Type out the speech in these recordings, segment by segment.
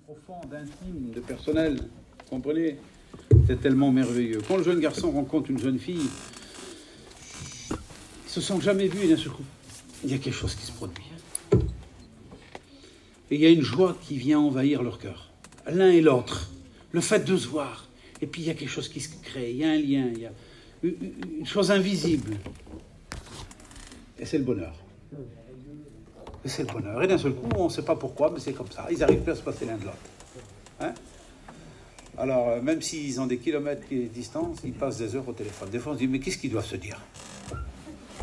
profond, d'intime, de personnel. Vous comprenez? C'est tellement merveilleux. Quand le jeune garçon rencontre une jeune fille, ils se sont jamais vus et d'un seul coup, il y a quelque chose qui se produit. Et il y a une joie qui vient envahir leur cœur. L'un et l'autre. Le fait de se voir. Et puis il y a quelque chose qui se crée. Il y a un lien. Il y a une chose invisible. Et c'est le bonheur. Et c'est le bonheur. Et d'un seul coup, on ne sait pas pourquoi, mais c'est comme ça. Ils n'arrivent plus à se passer l'un de l'autre. Hein? Alors, même s'ils ont des kilomètres de distance, ils passent des heures au téléphone. Des fois, on se dit, mais qu'est-ce qu'ils doivent se dire?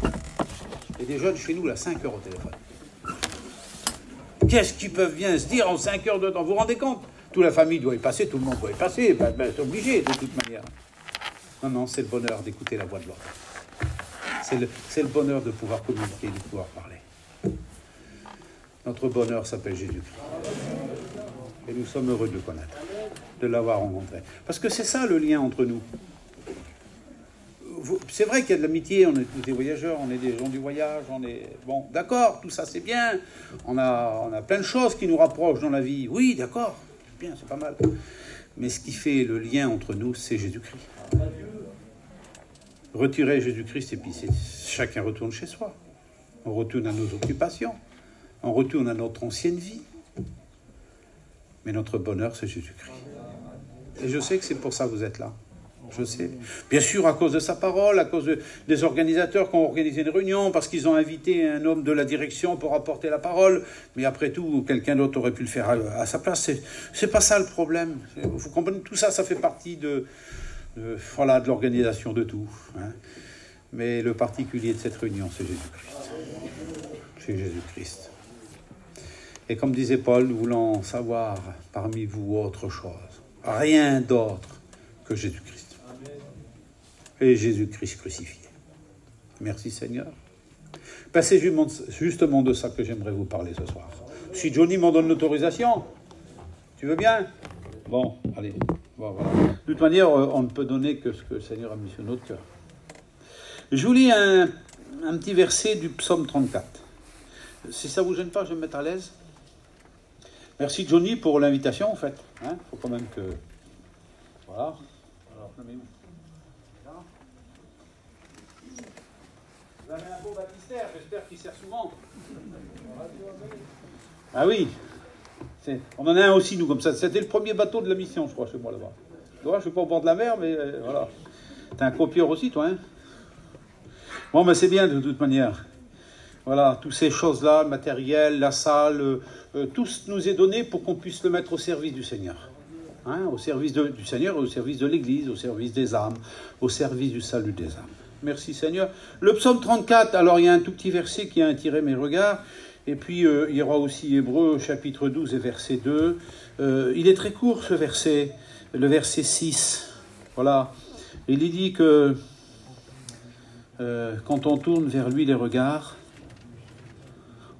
Il y a des jeunes chez nous, là, 5 heures au téléphone. Qu'est-ce qu'ils peuvent bien se dire en 5 heures de temps? Vous vous rendez compte? Toute la famille doit y passer, tout le monde doit y passer. C'est obligé, de toute manière. Non, non, c'est le bonheur d'écouter la voix de l'autre. C'est le bonheur de pouvoir communiquer, de pouvoir parler. Notre bonheur s'appelle Jésus-Christ. Et nous sommes heureux de le connaître, de l'avoir rencontré. Parce que c'est ça le lien entre nous. C'est vrai qu'il y a de l'amitié, on est tous des voyageurs, on est des gens du voyage, on est... Bon, d'accord, tout ça c'est bien, on a plein de choses qui nous rapprochent dans la vie. Oui, d'accord, c'est bien, c'est pas mal. Mais ce qui fait le lien entre nous, c'est Jésus-Christ. Retirer Jésus-Christ et puis chacun retourne chez soi. On retourne à nos occupations, on retourne à notre ancienne vie. Mais notre bonheur, c'est Jésus-Christ. Et je sais que c'est pour ça que vous êtes là. Je sais. Bien sûr, à cause de sa parole, à cause des organisateurs qui ont organisé une réunion, parce qu'ils ont invité un homme de la direction pour apporter la parole. Mais après tout, quelqu'un d'autre aurait pu le faire à sa place. C'est pas ça le problème. Vous comprenez, tout ça, ça fait partie de l'organisation de tout. Hein. Mais le particulier de cette réunion, c'est Jésus-Christ. C'est Jésus-Christ. Et comme disait Paul, nous voulons savoir parmi vous autre chose. Rien d'autre que Jésus-Christ. Et Jésus-Christ crucifié. Merci Seigneur. Ben, c'est justement de ça que j'aimerais vous parler ce soir. Si Johnny m'en donne l'autorisation, tu veux bien? Bon, allez. Bon, voilà. De toute manière, on ne peut donner que ce que le Seigneur a mis sur notre cœur. Je vous lis un petit verset du psaume 34. Si ça ne vous gêne pas, je vais me mettre à l'aise. Merci Johnny pour l'invitation, en fait. Il faut quand même que... Voilà. Alors, vous avez un beau baptistère, j'espère qu'il sert souvent. Ah oui. On en a un aussi, nous, comme ça. C'était le premier bateau de la mission, je crois, chez moi, là-bas. Tu vois, je ne suis pas au bord de la mer, mais voilà. T'es un copieur aussi, toi, hein? Bon, mais c'est bien, de toute manière. Voilà, toutes ces choses-là, le matériel, la salle, tout nous est donné pour qu'on puisse le mettre au service du Seigneur. Hein, au service du Seigneur, au service de l'Église, au service des âmes, au service du salut des âmes. Merci Seigneur. Le psaume 34, alors il y a un tout petit verset qui a attiré mes regards, et puis il y aura aussi Hébreux, chapitre 12 et verset 2. Il est très court ce verset, le verset 6. Voilà, il dit que quand on tourne vers lui les regards,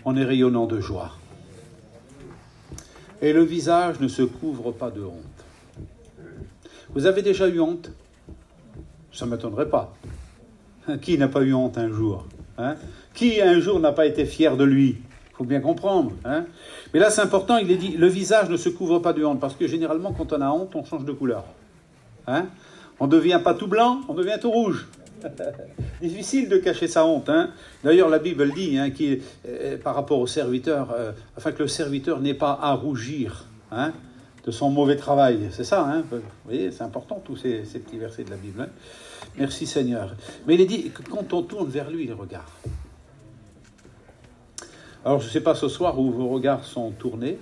on est rayonnant de joie. Et le visage ne se couvre pas de honte. Vous avez déjà eu honte? Ça ne m'étonnerait pas. Qui n'a pas eu honte un jour, hein? Qui un jour n'a pas été fier de lui? Il faut bien comprendre. Hein? Mais là, c'est important, il est dit, le visage ne se couvre pas de honte, parce que généralement, quand on a honte, on change de couleur. Hein? On ne devient pas tout blanc, on devient tout rouge. Difficile de cacher sa honte. Hein. D'ailleurs, la Bible dit, hein, par rapport au serviteur, afin que le serviteur n'ait pas à rougir, hein, de son mauvais travail. C'est ça, hein. Vous voyez, c'est important, tous ces petits versets de la Bible. Hein. Merci Seigneur. Mais il est dit que quand on tourne vers lui les regards. Alors, je ne sais pas ce soir où vos regards sont tournés.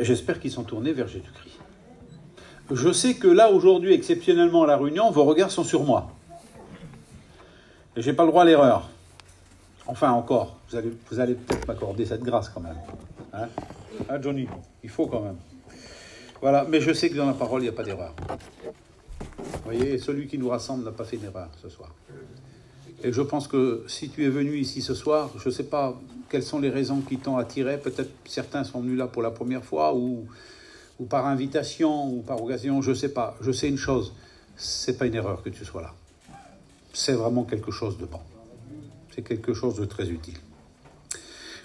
J'espère qu'ils sont tournés vers Jésus-Christ. Je sais que là, aujourd'hui, exceptionnellement à la réunion, vos regards sont sur moi. Et je n'ai pas le droit à l'erreur. Enfin, encore. Vous allez peut-être m'accorder cette grâce quand même. Hein, Johnny? Il faut quand même. Voilà. Mais je sais que dans la parole, il n'y a pas d'erreur. Vous voyez, celui qui nous rassemble n'a pas fait d'erreur ce soir. Et je pense que si tu es venu ici ce soir, je ne sais pas quelles sont les raisons qui t'ont attiré. Peut-être certains sont venus là pour la première fois ou par invitation, ou par occasion, je ne sais pas. Je sais une chose, ce n'est pas une erreur que tu sois là. C'est vraiment quelque chose de bon. C'est quelque chose de très utile.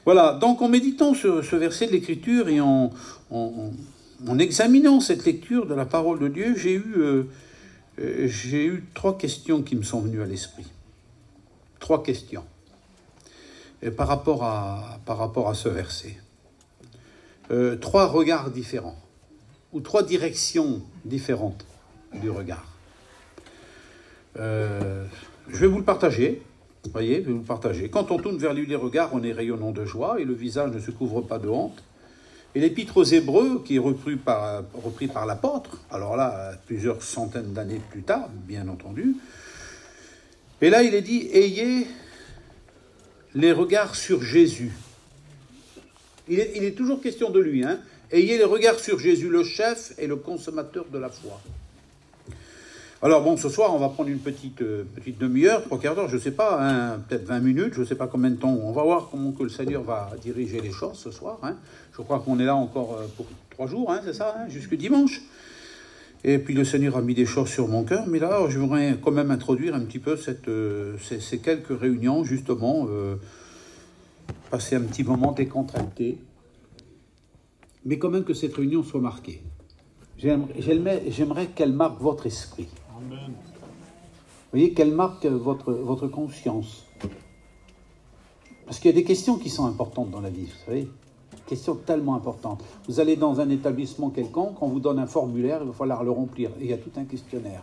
Voilà, donc en méditant sur ce verset de l'Écriture et en examinant cette lecture de la parole de Dieu, j'ai eu 3 questions qui me sont venues à l'esprit. 3 questions par rapport à ce verset. 3 regards différents, ou 3 directions différentes du regard. Je vais vous le partager. Voyez, je vais vous le partager. Quand on tourne vers lui les regards, on est rayonnant de joie et le visage ne se couvre pas de honte. Et l'épître aux Hébreux, qui est repris par l'apôtre, alors là, plusieurs centaines d'années plus tard, bien entendu, et là, il est dit, ayez les regards sur Jésus. Il est toujours question de lui, hein. Ayez les regards sur Jésus, le chef et le consommateur de la foi. Alors bon, ce soir, on va prendre une petite demi-heure, 3 quarts d'heure, je ne sais pas, hein, peut-être 20 minutes, je ne sais pas combien de temps. On va voir comment que le Seigneur va diriger les choses ce soir. Hein. Je crois qu'on est là encore pour 3 jours, hein, c'est ça, hein, jusque dimanche. Et puis le Seigneur a mis des choses sur mon cœur, mais là, je voudrais quand même introduire un petit peu ces quelques réunions, justement, passer un petit moment décontracté, mais quand même que cette réunion soit marquée. J'aimerais qu'elle marque votre esprit. Amen. Vous voyez, qu'elle marque votre conscience. Parce qu'il y a des questions qui sont importantes dans la vie, vous savez. Questions tellement importantes. Vous allez dans un établissement quelconque, on vous donne un formulaire, il va falloir le remplir. Et il y a tout un questionnaire.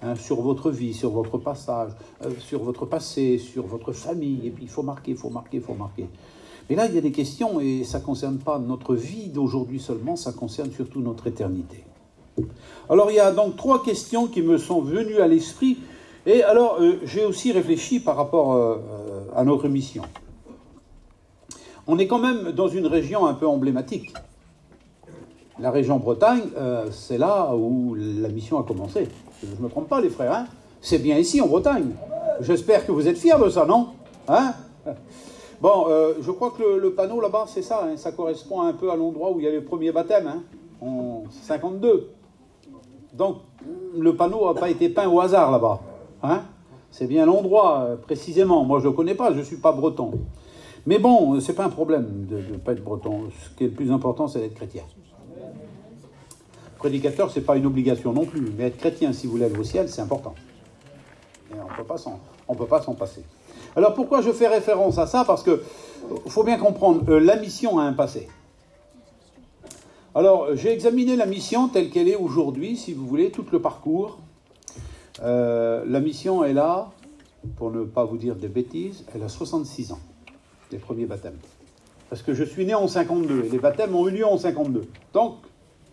Hein, sur votre vie, sur votre passage, sur votre passé, sur votre famille. Et puis il faut marquer. Mais là, il y a des questions, et ça ne concerne pas notre vie d'aujourd'hui seulement, ça concerne surtout notre éternité. Alors, il y a donc 3 questions qui me sont venues à l'esprit, et alors, j'ai aussi réfléchi par rapport à notre mission. On est quand même dans une région un peu emblématique. La région Bretagne, c'est là où la mission a commencé. Je ne me trompe pas, les frères, hein. C'est bien ici, en Bretagne. J'espère que vous êtes fiers de ça, non? Hein? Bon, je crois que le panneau là-bas, c'est ça, hein, ça correspond un peu à l'endroit où il y a le premier baptême, hein, en 52. Donc, le panneau n'a pas été peint au hasard là-bas. Hein, c'est bien l'endroit, précisément. Moi, je ne le connais pas, je ne suis pas breton. Mais bon, ce n'est pas un problème de ne pas être breton. Ce qui est le plus important, c'est d'être chrétien. Prédicateur, ce n'est pas une obligation non plus. Mais être chrétien, si vous l'êtes au ciel, c'est important. Et on ne peut pas s'en passer. Alors pourquoi je fais référence à ça? Parce que faut bien comprendre, la mission a un passé. Alors j'ai examiné la mission telle qu'elle est aujourd'hui, si vous voulez, tout le parcours. La mission est là, pour ne pas vous dire des bêtises, elle a 66 ans, les premiers baptêmes. Parce que je suis né en 52, et les baptêmes ont eu lieu en 52. Donc,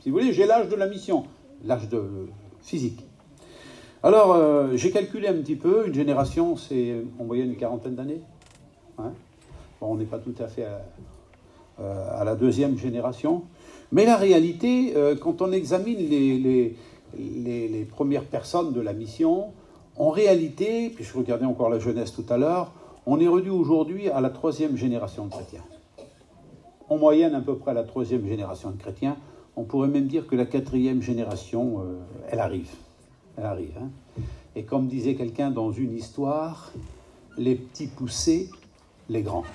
si vous voulez, j'ai l'âge de la mission, l'âge physique. Alors, j'ai calculé un petit peu, une génération, c'est en moyenne une 40aine d'années. Hein, bon, on n'est pas tout à fait à la 2e génération. Mais la réalité, quand on examine les premières personnes de la mission, en réalité, puis je regardais encore la jeunesse tout à l'heure, on est rendu aujourd'hui à la 3e génération de chrétiens. En moyenne, à peu près à la 3e génération de chrétiens. On pourrait même dire que la 4e génération, elle arrive. Elle arrive. Hein. Et comme disait quelqu'un dans une histoire, les petits poussaient les grands.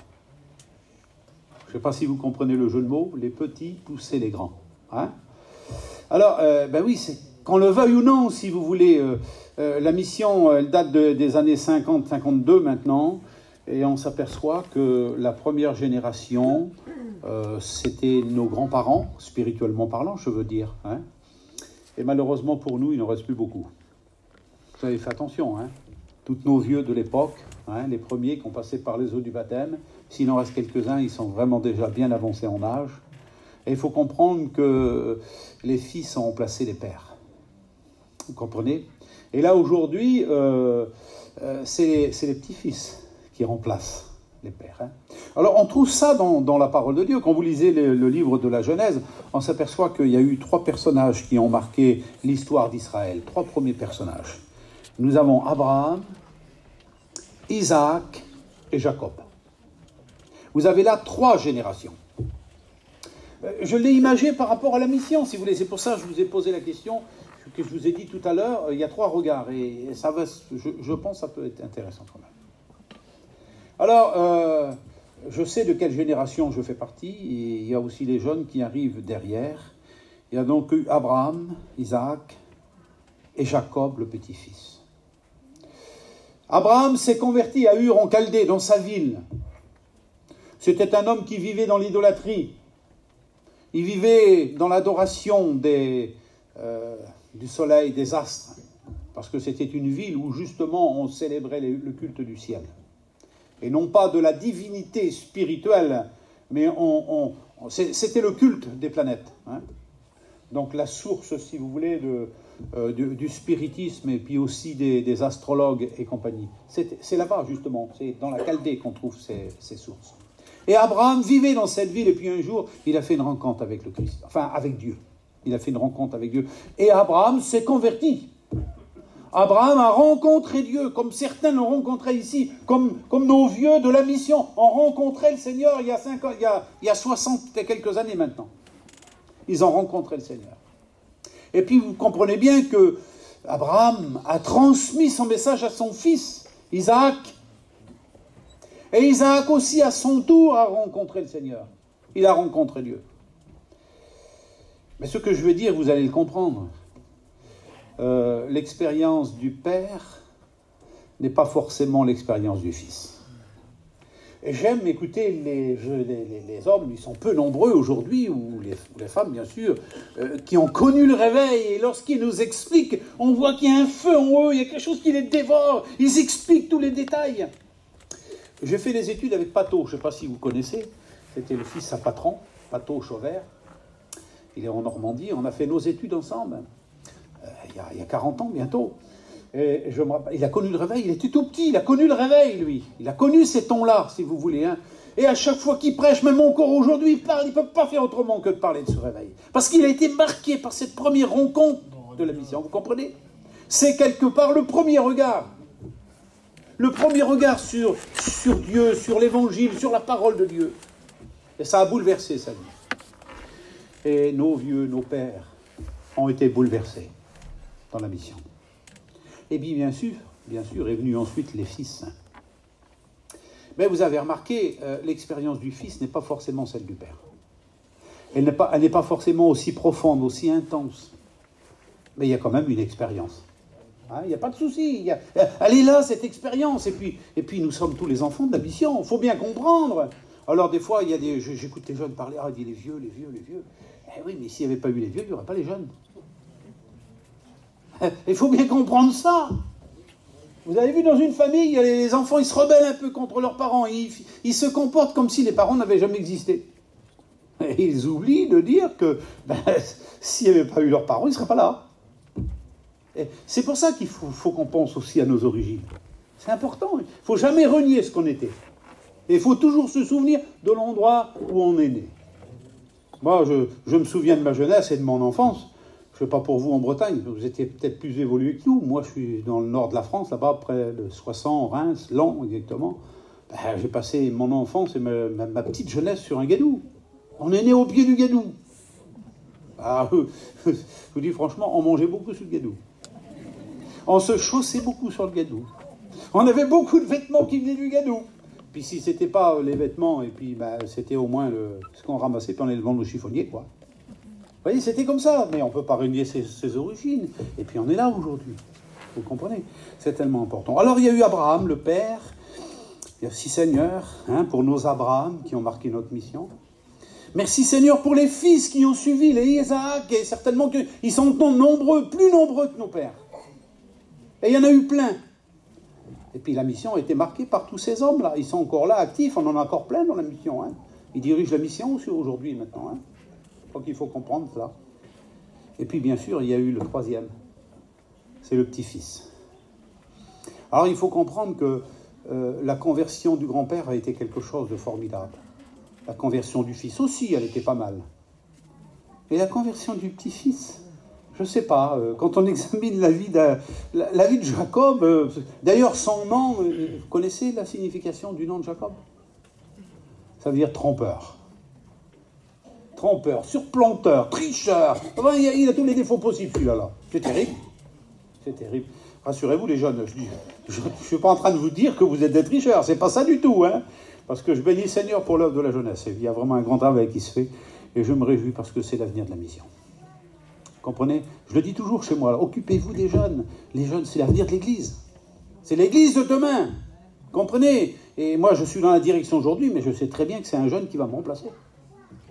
Je ne sais pas si vous comprenez le jeu de mots, les petits poussaient les grands. Hein. Alors, ben oui, c'est qu'on le veuille ou non, si vous voulez. La mission, elle date des années 50-52 maintenant, et on s'aperçoit que la première génération, c'était nos grands-parents, spirituellement parlant, je veux dire. Hein. Et malheureusement pour nous, il n'en reste plus beaucoup. Vous avez fait attention, hein. Tous nos vieux de l'époque, hein, les premiers qui ont passé par les eaux du baptême, s'il en reste quelques-uns, ils sont vraiment déjà bien avancés en âge. Et il faut comprendre que les fils ont remplacé les pères. Vous comprenez? Et là, aujourd'hui, c'est les petits-fils qui remplacent les pères. Hein. Alors, on trouve ça dans la parole de Dieu. Quand vous lisez le livre de la Genèse, on s'aperçoit qu'il y a eu 3 personnages qui ont marqué l'histoire d'Israël. 3 premiers personnages. Nous avons Abraham, Isaac et Jacob. Vous avez là 3 générations. Je l'ai imagé par rapport à la mission, si vous voulez. C'est pour ça que je vous ai posé la question que je vous ai dit tout à l'heure. Il y a 3 regards et ça va, je pense que ça peut être intéressant quand même. Alors, je sais de quelle génération je fais partie, et il y a aussi les jeunes qui arrivent derrière. Il y a donc eu Abraham, Isaac et Jacob, le petit-fils. Abraham s'est converti à Ur en Chaldée, dans sa ville. C'était un homme qui vivait dans l'idolâtrie. Il vivait dans l'adoration du soleil, des astres, parce que c'était une ville où justement on célébrait le culte du ciel. Et non pas de la divinité spirituelle, mais c'était le culte des planètes. Hein. Donc la source, si vous voulez, du spiritisme et puis aussi des astrologues et compagnie. C'est là-bas, justement, c'est dans la Chaldée qu'on trouve ces sources. Et Abraham vivait dans cette ville, et puis un jour, il a fait une rencontre avec le Christ, enfin avec Dieu. Il a fait une rencontre avec Dieu. Et Abraham s'est converti. Abraham a rencontré Dieu, comme certains l'ont rencontré ici, comme nos vieux de la mission ont rencontré le Seigneur il y a 5 ans, il y a 60 et quelques années maintenant. Ils ont rencontré le Seigneur. Et puis vous comprenez bien que Abraham a transmis son message à son fils, Isaac. Et Isaac aussi, à son tour, a rencontré le Seigneur. Il a rencontré Dieu. Mais ce que je veux dire, vous allez le comprendre. L'expérience du Père n'est pas forcément l'expérience du Fils. Et j'aime écouter les hommes, ils sont peu nombreux aujourd'hui, ou les femmes bien sûr, qui ont connu le réveil, et lorsqu'ils nous expliquent, on voit qu'il y a un feu en eux, il y a quelque chose qui les dévore, ils expliquent tous les détails. J'ai fait des études avec Pato, je ne sais pas si vous connaissez, c'était le fils à Patron, Pato Chauvert, il est en Normandie, on a fait nos études ensemble, il y a 40 ans bientôt. Et il a connu le réveil, il était tout petit, il a connu le réveil, lui. Il a connu ces tons-là, si vous voulez. Hein. Et à chaque fois qu'il prêche, même encore aujourd'hui, il parle, il ne peut pas faire autrement que de parler de ce réveil. Parce qu'il a été marqué par cette première rencontre de la mission, vous comprenez? C'est quelque part le premier regard. Le premier regard sur Dieu, sur l'Évangile, sur la parole de Dieu. Et ça a bouleversé sa vie. Et nos vieux, nos pères ont été bouleversés dans la mission. Et puis bien sûr, est venu ensuite les fils. Mais vous avez remarqué, l'expérience du fils n'est pas forcément celle du père. Elle n'est pas forcément aussi profonde, aussi intense. Mais il y a quand même une expérience. Hein, il n'y a pas de souci. Elle est là, cette expérience. Et puis nous sommes tous les enfants de la mission. Il faut bien comprendre. Alors des fois, j'écoute les jeunes parler. Ah, il dit les vieux. Eh oui, mais s'il n'y avait pas eu les vieux, il n'y aurait pas les jeunes. Il faut bien comprendre ça. Vous avez vu, dans une famille, les enfants, ils se rebellent un peu contre leurs parents. Ils se comportent comme si les parents n'avaient jamais existé. Et ils oublient de dire que s'il n'y avait pas eu leurs parents, ils ne seraient pas là. Et c'est pour ça qu'il faut qu'on pense aussi à nos origines. C'est important. Il ne faut jamais renier ce qu'on était. Et il faut toujours se souvenir de l'endroit où on est né. Moi, je me souviens de ma jeunesse et de mon enfance. Je ne sais pas pour vous en Bretagne, vous étiez peut-être plus évolué que nous. Moi, je suis dans le nord de la France, là-bas, près de Soissons, Reims, Laon, exactement. J'ai passé mon enfance et ma petite jeunesse sur un gadou. On est né au pied du gadou. Je vous dis franchement, on mangeait beaucoup sur le gadou. On se chaussait beaucoup sur le gadou. On avait beaucoup de vêtements qui venaient du gadou. Puis si ce n'était pas les vêtements, et puis c'était au moins ce qu'on ramassait, puis on allait le vendre au chiffonnier, quoi. Vous voyez, c'était comme ça, mais on ne peut pas renier ses origines. Et puis on est là aujourd'hui. Vous comprenez? C'est tellement important. Alors il y a eu Abraham, le père. Merci Seigneur pour nos Abraham qui ont marqué notre mission. Merci Seigneur pour les fils qui ont suivi, les Isaac, et certainement qu'ils sont nombreux, plus nombreux que nos pères. Et il y en a eu plein. Et puis la mission a été marquée par tous ces hommes-là. Ils sont encore là, actifs, on en a encore plein dans la mission. Hein. Ils dirigent la mission aussi aujourd'hui, maintenant. Hein. Donc il faut comprendre cela. Et puis bien sûr, il y a eu le troisième. C'est le petit-fils. Alors il faut comprendre que la conversion du grand-père a été quelque chose de formidable. La conversion du fils aussi, elle était pas mal. Et la conversion du petit-fils, je ne sais pas, quand on examine la vie de Jacob, d'ailleurs son nom, vous connaissez la signification du nom de Jacob? Ça veut dire trompeur. Trompeur, surplanteur, tricheur. Enfin, il a tous les défauts possibles, celui-là. C'est terrible. C'est terrible. Rassurez-vous, les jeunes, je ne suis pas en train de vous dire que vous êtes des tricheurs. C'est pas ça du tout. Hein. Parce que je bénis le Seigneur pour l'œuvre de la jeunesse. Il y a vraiment un grand travail qui se fait. Et je me réjouis parce que c'est l'avenir de la mission. Comprenez? Je le dis toujours chez moi, occupez-vous des jeunes. Les jeunes, c'est l'avenir de l'Église. C'est l'Église de demain. Comprenez? Et moi, je suis dans la direction aujourd'hui, mais je sais très bien que c'est un jeune qui va me remplacer.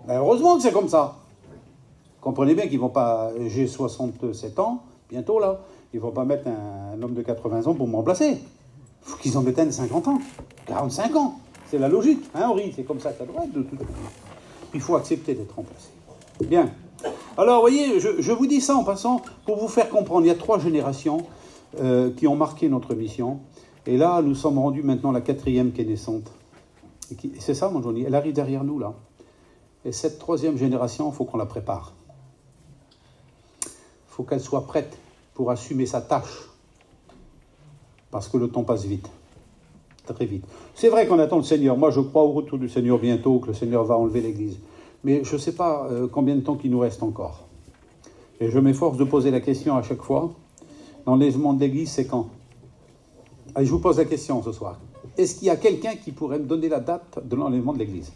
Ben, heureusement que c'est comme ça. Comprenez bien qu'ils vont pas... J'ai 67 ans, bientôt là. Ils vont pas mettre un homme de 80 ans pour me remplacer. Il faut qu'ils en mettent un de 50 ans. 45 ans. C'est la logique, hein, Henri? C'est comme ça que ça doit être de toute façon. Il faut accepter d'être remplacé. Bien. Alors, vous voyez, je vous dis ça en passant pour vous faire comprendre. Il y a 3 générations qui ont marqué notre mission. Et là, nous sommes rendus maintenant la 4e qui est naissante. C'est ça, mon Johnny. Elle arrive derrière nous, là. Et cette 3e génération, il faut qu'on la prépare. Il faut qu'elle soit prête pour assumer sa tâche. Parce que le temps passe vite. Très vite. C'est vrai qu'on attend le Seigneur. Moi, je crois au retour du Seigneur bientôt, que le Seigneur va enlever l'Église. Mais je ne sais pas combien de temps il nous reste encore. Et je m'efforce de poser la question à chaque fois. L'enlèvement de l'Église, c'est quand? Allez, je vous pose la question ce soir. Est-ce qu'il y a quelqu'un qui pourrait me donner la date de l'enlèvement de l'Église?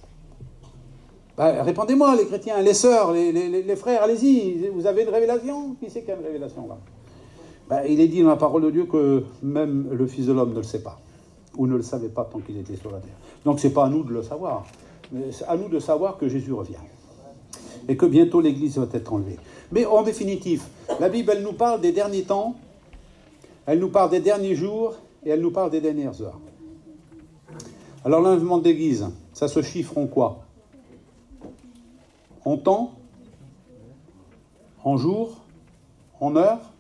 Ben, répondez-moi, les chrétiens, les sœurs, les frères, allez-y. Vous avez une révélation? Qui c'est qui a une révélation là? Ben, il est dit dans la parole de Dieu que même le Fils de l'homme ne le sait pas. Ou ne le savait pas tant qu'il était sur la terre. Donc ce n'est pas à nous de le savoir. Mais c'est à nous de savoir que Jésus revient. Et que bientôt l'Église va être enlevée. Mais en définitive, la Bible, elle nous parle des derniers temps, elle nous parle des derniers jours, et elle nous parle des dernières heures. Alors l'enlèvement de l'Église, ça se chiffre en quoi? En temps? En jours? En heures?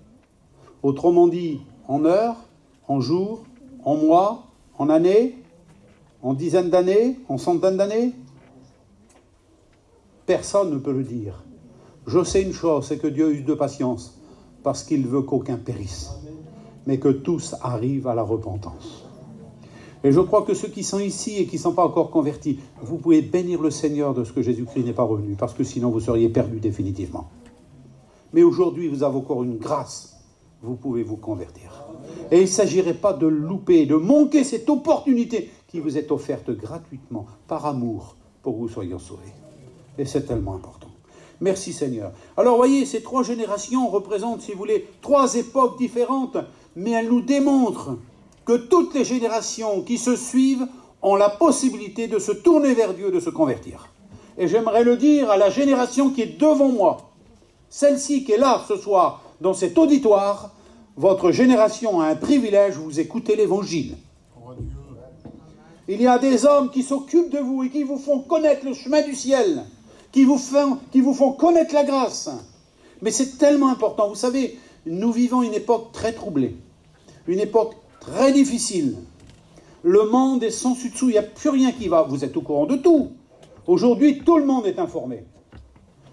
Autrement dit, en heures? En jours? En mois? En années? En dizaines d'années? En centaines d'années? Personne ne peut le dire. Je sais une chose, c'est que Dieu a eu de patience, parce qu'il veut qu'aucun périsse, mais que tous arrivent à la repentance. Et je crois que ceux qui sont ici et qui ne sont pas encore convertis, vous pouvez bénir le Seigneur de ce que Jésus-Christ n'est pas revenu, parce que sinon vous seriez perdus définitivement. Mais aujourd'hui, vous avez encore une grâce, vous pouvez vous convertir. Et il ne s'agirait pas de louper, de manquer cette opportunité qui vous est offerte gratuitement, par amour, pour que vous soyez sauvés. Et c'est tellement important. Merci Seigneur. Alors voyez, ces 3 générations représentent, si vous voulez, 3 époques différentes, mais elles nous démontrent que toutes les générations qui se suivent ont la possibilité de se tourner vers Dieu, de se convertir. Et j'aimerais le dire à la génération qui est devant moi, celle-ci qui est là ce soir, dans cet auditoire, votre génération a un privilège, vous écoutez l'Évangile. Il y a des hommes qui s'occupent de vous et qui vous font connaître le chemin du ciel, qui vous font connaître la grâce. Mais c'est tellement important. Vous savez, nous vivons une époque très troublée, une époque très difficile. Le monde est sans dessus dessous, il n'y a plus rien qui va. Vous êtes au courant de tout. Aujourd'hui, tout le monde est informé.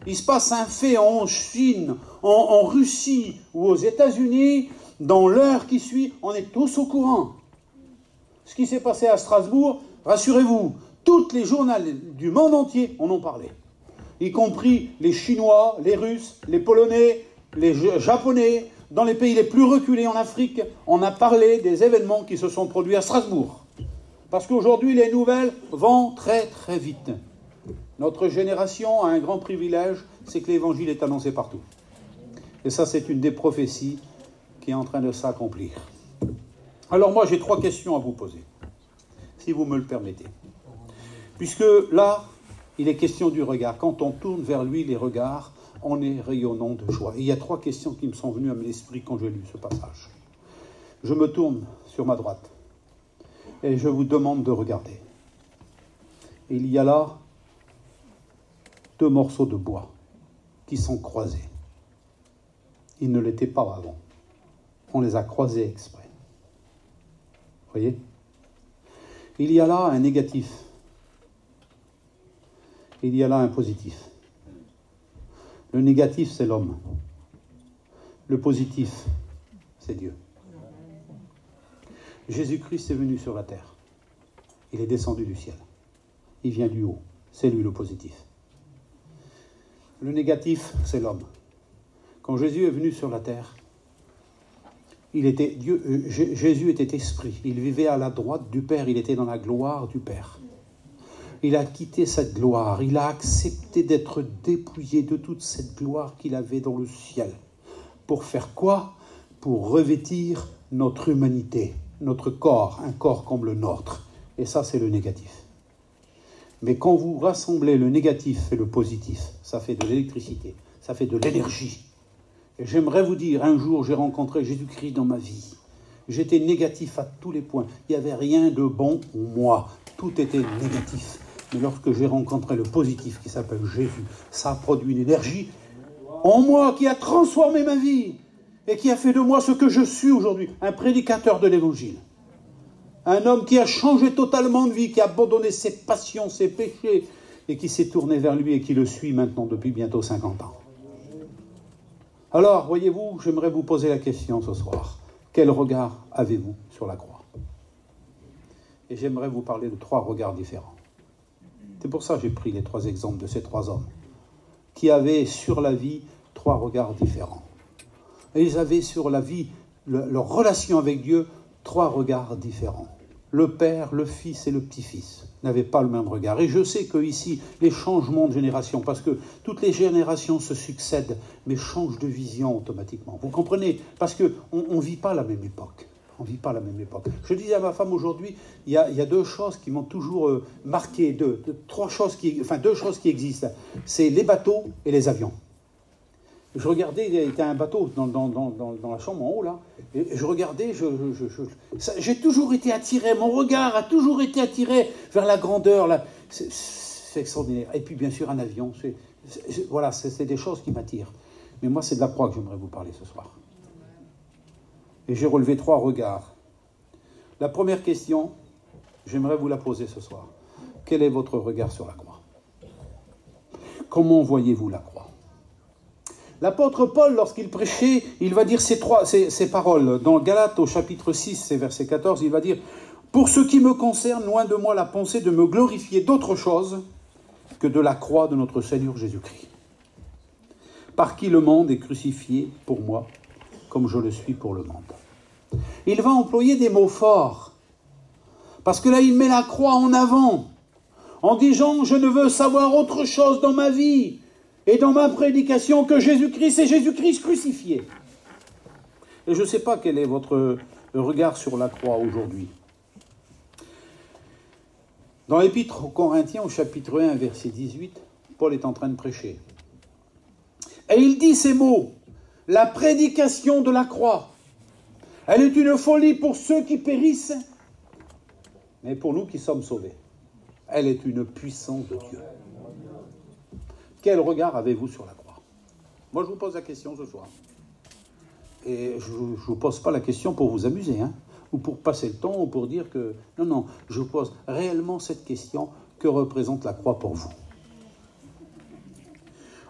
Il se passe un fait en Chine, en Russie ou aux États-Unis, dans l'heure qui suit, on est tous au courant. Ce qui s'est passé à Strasbourg, rassurez-vous, toutes les journaux du monde entier en ont parlé. Y compris les Chinois, les Russes, les Polonais, les Japonais. Dans les pays les plus reculés en Afrique, on a parlé des événements qui se sont produits à Strasbourg. Parce qu'aujourd'hui, les nouvelles vont très très vite. Notre génération a un grand privilège, c'est que l'Évangile est annoncé partout. Et ça, c'est une des prophéties qui est en train de s'accomplir. Alors moi, j'ai 3 questions à vous poser, si vous me le permettez. Puisque là, il est question du regard. Quand on tourne vers lui les regards, on est rayonnant de joie. Et il y a 3 questions qui me sont venues à l'esprit quand j'ai lu ce passage. Je me tourne sur ma droite et je vous demande de regarder. Il y a là 2 morceaux de bois qui sont croisés. Ils ne l'étaient pas avant. On les a croisés exprès. Vous voyez? Il y a là un négatif. Il y a là un positif. Le négatif, c'est l'homme. Le positif, c'est Dieu. Jésus-Christ est venu sur la terre. Il est descendu du ciel. Il vient du haut. C'est lui le positif. Le négatif, c'est l'homme. Quand Jésus est venu sur la terre, Jésus était esprit. Il vivait à la droite du Père. Il était dans la gloire du Père. il a quitté cette gloire, il a accepté d'être dépouillé de toute cette gloire qu'il avait dans le ciel. Pour faire quoi? Pour revêtir notre humanité, notre corps, un corps comme le nôtre. Et ça, c'est le négatif. Mais quand vous rassemblez le négatif et le positif, ça fait de l'électricité, ça fait de l'énergie. Et j'aimerais vous dire, un jour, j'ai rencontré Jésus-Christ dans ma vie. J'étais négatif à tous les points. Il n'y avait rien de bon en moi. Tout était négatif. Mais lorsque j'ai rencontré le positif qui s'appelle Jésus, ça a produit une énergie en moi qui a transformé ma vie et qui a fait de moi ce que je suis aujourd'hui, un prédicateur de l'Évangile. Un homme qui a changé totalement de vie, qui a abandonné ses passions, ses péchés, et qui s'est tourné vers lui et qui le suit maintenant depuis bientôt 50 ans. Alors, voyez-vous, j'aimerais vous poser la question ce soir. Quel regard avez-vous sur la croix? Et j'aimerais vous parler de 3 regards différents. C'est pour ça que j'ai pris les 3 exemples de ces 3 hommes, qui avaient sur la vie 3 regards différents. Et ils avaient sur la vie, leur relation avec Dieu, 3 regards différents. Le père, le fils et le petit-fils n'avaient pas le même regard. Et je sais qu'ici, les changements de génération, parce que toutes les générations se succèdent, mais changent de vision automatiquement. Vous comprenez? Parce qu'on ne vit pas la même époque. On ne vit pas la même époque. Je disais à ma femme aujourd'hui, il y a 2 choses qui m'ont toujours marqué, 2 choses qui existent. C'est les bateaux et les avions. Je regardais, il y avait un bateau dans la chambre en haut, là, et je regardais, j'ai toujours été attiré, mon regard a toujours été attiré vers la grandeur, là. C'est extraordinaire. Et puis, bien sûr, un avion, voilà, c'est des choses qui m'attirent. Mais moi, c'est de la croix que j'aimerais vous parler ce soir. Et j'ai relevé 3 regards. La première question, j'aimerais vous la poser ce soir. Quel est votre regard sur la croix? Comment voyez-vous la croix? L'apôtre Paul, lorsqu'il prêchait, il va dire ces paroles. Dans Galates, au chapitre 6, verset 14, il va dire « Pour ce qui me concerne, loin de moi la pensée de me glorifier d'autre chose que de la croix de notre Seigneur Jésus-Christ, par qui le monde est crucifié pour moi, comme je le suis pour le monde. » Il va employer des mots forts, parce que là, il met la croix en avant, en disant « Je ne veux savoir autre chose dans ma vie et dans ma prédication que Jésus-Christ et Jésus-Christ crucifié. » Et je ne sais pas quel est votre regard sur la croix aujourd'hui. Dans l'Épître aux Corinthiens, au chapitre 1, verset 18, Paul est en train de prêcher. Et il dit ces mots, « La prédication de la croix, elle est une folie pour ceux qui périssent, mais pour nous qui sommes sauvés, elle est une puissance de Dieu. » Quel regard avez-vous sur la croix? Moi, je vous pose la question ce soir. Et je ne vous pose pas la question pour vous amuser, hein, ou pour passer le temps, ou pour dire que... Non, je vous pose réellement cette question. Que représente la croix pour vous?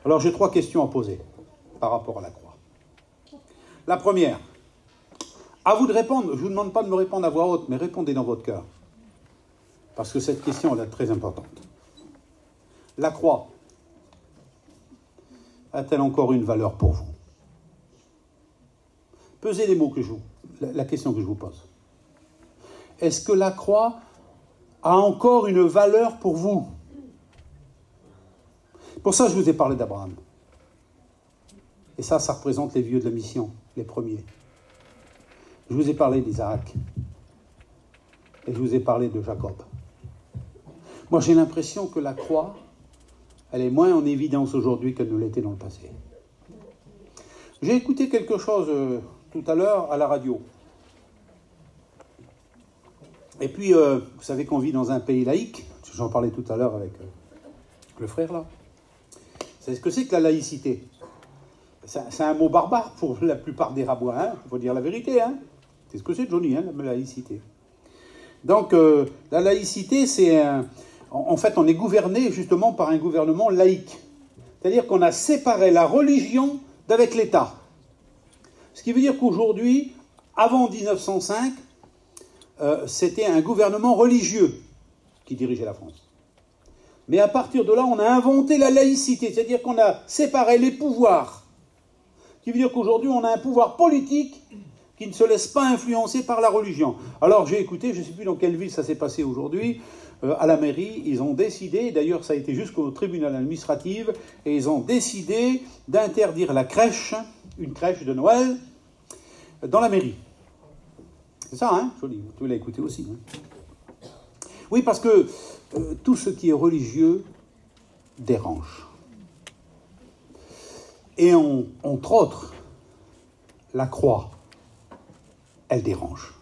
Alors, j'ai 3 questions à poser par rapport à la croix. La première, à vous de répondre. Je ne vous demande pas de me répondre à voix haute, mais répondez dans votre cœur. Parce que cette question, elle est très importante. La croix a-t-elle encore une valeur pour vous? Pesez les mots la question que je vous pose. Est-ce que la croix a encore une valeur pour vous? Pour ça, je vous ai parlé d'Abraham. Et ça représente les vieux de la mission, les premiers. Je vous ai parlé d'Isaac. Et je vous ai parlé de Jacob. Moi, j'ai l'impression que la croix, elle est moins en évidence aujourd'hui qu'elle ne l'était dans le passé. J'ai écouté quelque chose tout à l'heure à la radio. Et puis, vous savez qu'on vit dans un pays laïque. J'en parlais tout à l'heure avec le frère, là. Vous savez ce que c'est que la laïcité? C'est un mot barbare pour la plupart des rabouins, hein. Il faut dire la vérité, hein. C'est ce que c'est, Johnny, hein, la laïcité. Donc, la laïcité, c'est en fait, on est gouverné justement par un gouvernement laïque. C'est-à-dire qu'on a séparé la religion d'avec l'État. Ce qui veut dire qu'aujourd'hui, avant 1905, c'était un gouvernement religieux qui dirigeait la France. Mais à partir de là, on a inventé la laïcité, c'est-à-dire qu'on a séparé les pouvoirs. Ce qui veut dire qu'aujourd'hui, on a un pouvoir politique qui ne se laissent pas influencer par la religion. Alors j'ai écouté, je ne sais plus dans quelle ville ça s'est passé aujourd'hui, à la mairie, ils ont décidé, d'ailleurs ça a été jusqu'au tribunal administratif, et ils ont décidé d'interdire la crèche, une crèche de Noël, dans la mairie. C'est ça, hein? Joli, tu l'as écouté aussi. Hein? Oui, parce que tout ce qui est religieux dérange. Et entre autres, la croix, elle dérange.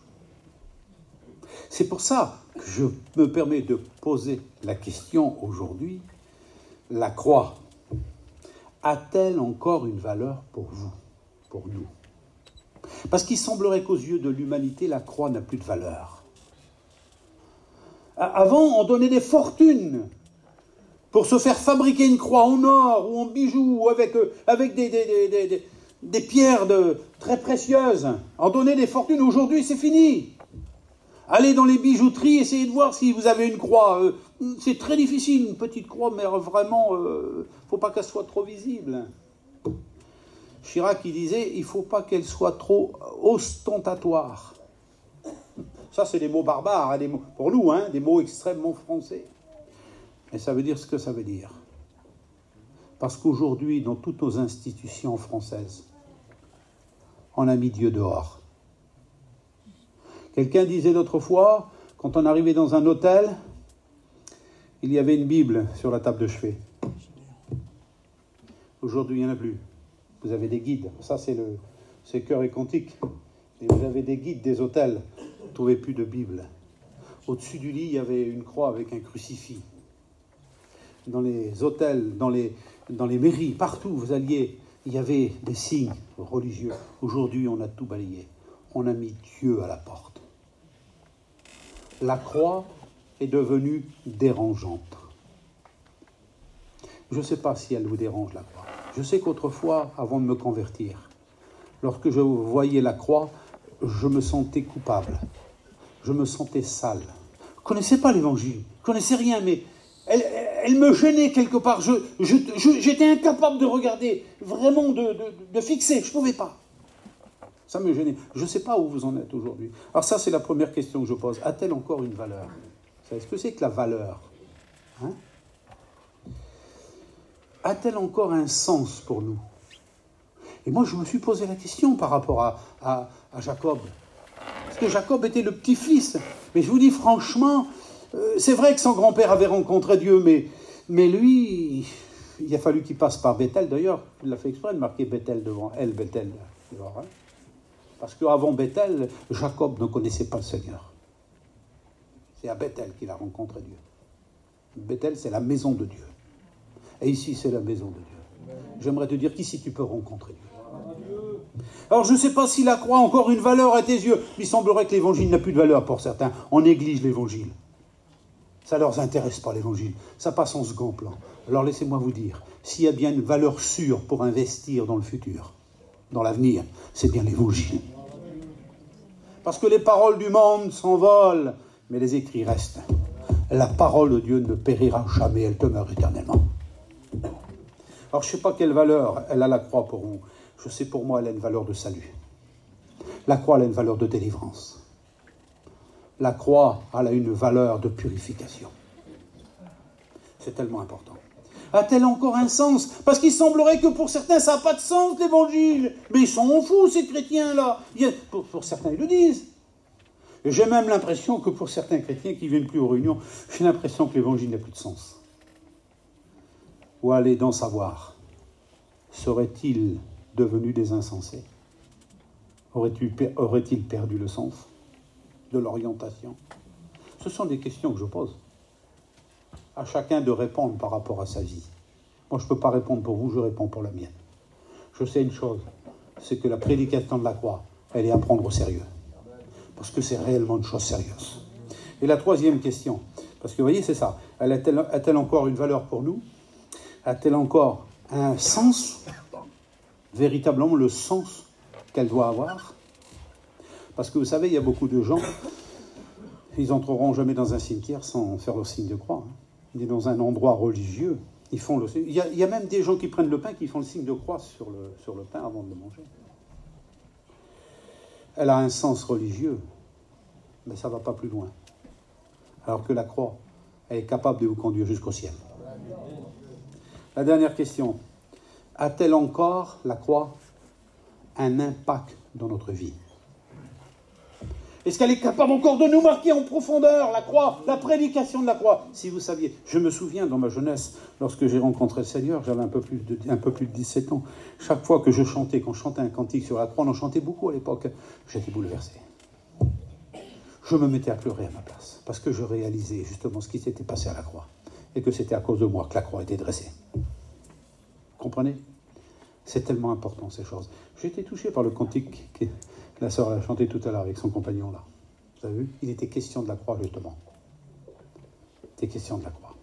C'est pour ça que je me permets de poser la question aujourd'hui. La croix a-t-elle encore une valeur pour vous, pour nous? Parce qu'il semblerait qu'aux yeux de l'humanité, la croix n'a plus de valeur. Avant, on donnait des fortunes pour se faire fabriquer une croix en or ou en bijoux ou avec des pierres très précieuses. On donnait des fortunes. Aujourd'hui, c'est fini. Allez dans les bijouteries, essayez de voir si vous avez une croix. C'est très difficile, une petite croix, mais vraiment, faut pas qu'elle soit trop visible. Chirac, il disait, il faut pas qu'elle soit trop ostentatoire. Ça, c'est des mots barbares, hein, des mots, pour nous, hein, des mots extrêmement français. Mais ça veut dire ce que ça veut dire. Parce qu'aujourd'hui, dans toutes nos institutions françaises, on a mis Dieu dehors. Quelqu'un disait l'autre fois, quand on arrivait dans un hôtel, il y avait une Bible sur la table de chevet. Aujourd'hui, il n'y en a plus. Vous avez des guides. Ça, c'est Cœur et Cantique. Et vous avez des guides des hôtels. Vous ne trouvez plus de Bible. Au-dessus du lit, il y avait une croix avec un crucifix. Dans les hôtels, dans les mairies, partout où vous alliez, il y avait des signes religieux. Aujourd'hui, on a tout balayé. On a mis Dieu à la porte. La croix est devenue dérangeante. Je ne sais pas si elle vous dérange, la croix. Je sais qu'autrefois, avant de me convertir, lorsque je voyais la croix, je me sentais coupable. Je me sentais sale. Je ne connaissais pas l'évangile. Je ne connaissais rien, mais elle me gênait quelque part. J'étais incapable de regarder, vraiment de fixer. Je ne pouvais pas. Ça me gênait. Je ne sais pas où vous en êtes aujourd'hui. Alors ça, c'est la première question que je pose. A-t-elle encore une valeur? Est-ce que c'est que la valeur, hein? A-t-elle encore un sens pour nous? Et moi, je me suis posé la question par rapport à Jacob. Parce que Jacob était le petit-fils. Mais je vous dis franchement, c'est vrai que son grand-père avait rencontré Dieu, mais lui, il a fallu qu'il passe par Bethel. D'ailleurs, il a fait exprès de marquer Bethel devant elle, Bethel. Hein? Parce qu'avant Bethel, Jacob ne connaissait pas le Seigneur. C'est à Bethel qu'il a rencontré Dieu. Bethel, c'est la maison de Dieu. Et ici, c'est la maison de Dieu. J'aimerais te dire qu'ici, tu peux rencontrer Dieu. Alors, je ne sais pas si la croix a encore une valeur à tes yeux. Il semblerait que l'évangile n'a plus de valeur pour certains. On néglige l'évangile. Ça ne leur intéresse pas, l'évangile. Ça passe en second plan. Alors, laissez-moi vous dire, s'il y a bien une valeur sûre pour investir dans le futur, dans l'avenir, c'est bien l'évangile. Parce que les paroles du monde s'envolent, mais les écrits restent. La parole de Dieu ne périra jamais, elle demeure éternellement. Alors, je ne sais pas quelle valeur elle a, la croix, pour vous. Je sais, pour moi, elle a une valeur de salut. La croix, elle a une valeur de délivrance. La croix, elle a une valeur de purification. C'est tellement important. A-t-elle encore un sens? Parce qu'il semblerait que pour certains, ça n'a pas de sens, l'évangile. Mais ils sont fous, ces chrétiens-là. Pour certains, ils le disent. Et j'ai même l'impression que pour certains chrétiens qui ne viennent plus aux réunions, j'ai l'impression que l'évangile n'a plus de sens. Où aller d'en savoir? Seraient-ils devenus des insensés? Auraient-ils perdu le sens de l'orientation? Ce sont des questions que je pose. À chacun de répondre par rapport à sa vie. Moi, je ne peux pas répondre pour vous, je réponds pour la mienne. Je sais une chose, c'est que la prédication de la croix, elle est à prendre au sérieux. Parce que c'est réellement une chose sérieuse. Et la troisième question, parce que vous voyez, c'est ça. A-t-elle encore une valeur pour nous? A-t-elle encore un sens? Véritablement le sens qu'elle doit avoir? Parce que vous savez, il y a beaucoup de gens, ils n'entreront jamais dans un cimetière sans faire le signe de croix. Ils sont dans un endroit religieux, ils font le signe. Il y a même des gens qui prennent le pain, qui font le signe de croix sur le pain avant de le manger. elle a un sens religieux, mais ça ne va pas plus loin. Alors que la croix, elle est capable de vous conduire jusqu'au ciel. La dernière question. A-t-elle encore, la croix, un impact dans notre vie? Est-ce qu'elle est capable encore de nous marquer en profondeur, la croix, la prédication de la croix? Si vous saviez, je me souviens dans ma jeunesse, lorsque j'ai rencontré le Seigneur, j'avais un peu plus de 17 ans. Chaque fois que je chantais, quand je chantais un cantique sur la croix, on en chantait beaucoup à l'époque, j'étais bouleversé. Je me mettais à pleurer à ma place, parce que je réalisais justement ce qui s'était passé à la croix, et que c'était à cause de moi que la croix était dressée. Comprenez? C'est tellement important, ces choses. J'ai été touché par le cantique que la sœur a chanté tout à l'heure avec son compagnon là. Vous avez vu? Il était question de la croix, justement. Il était question de la croix.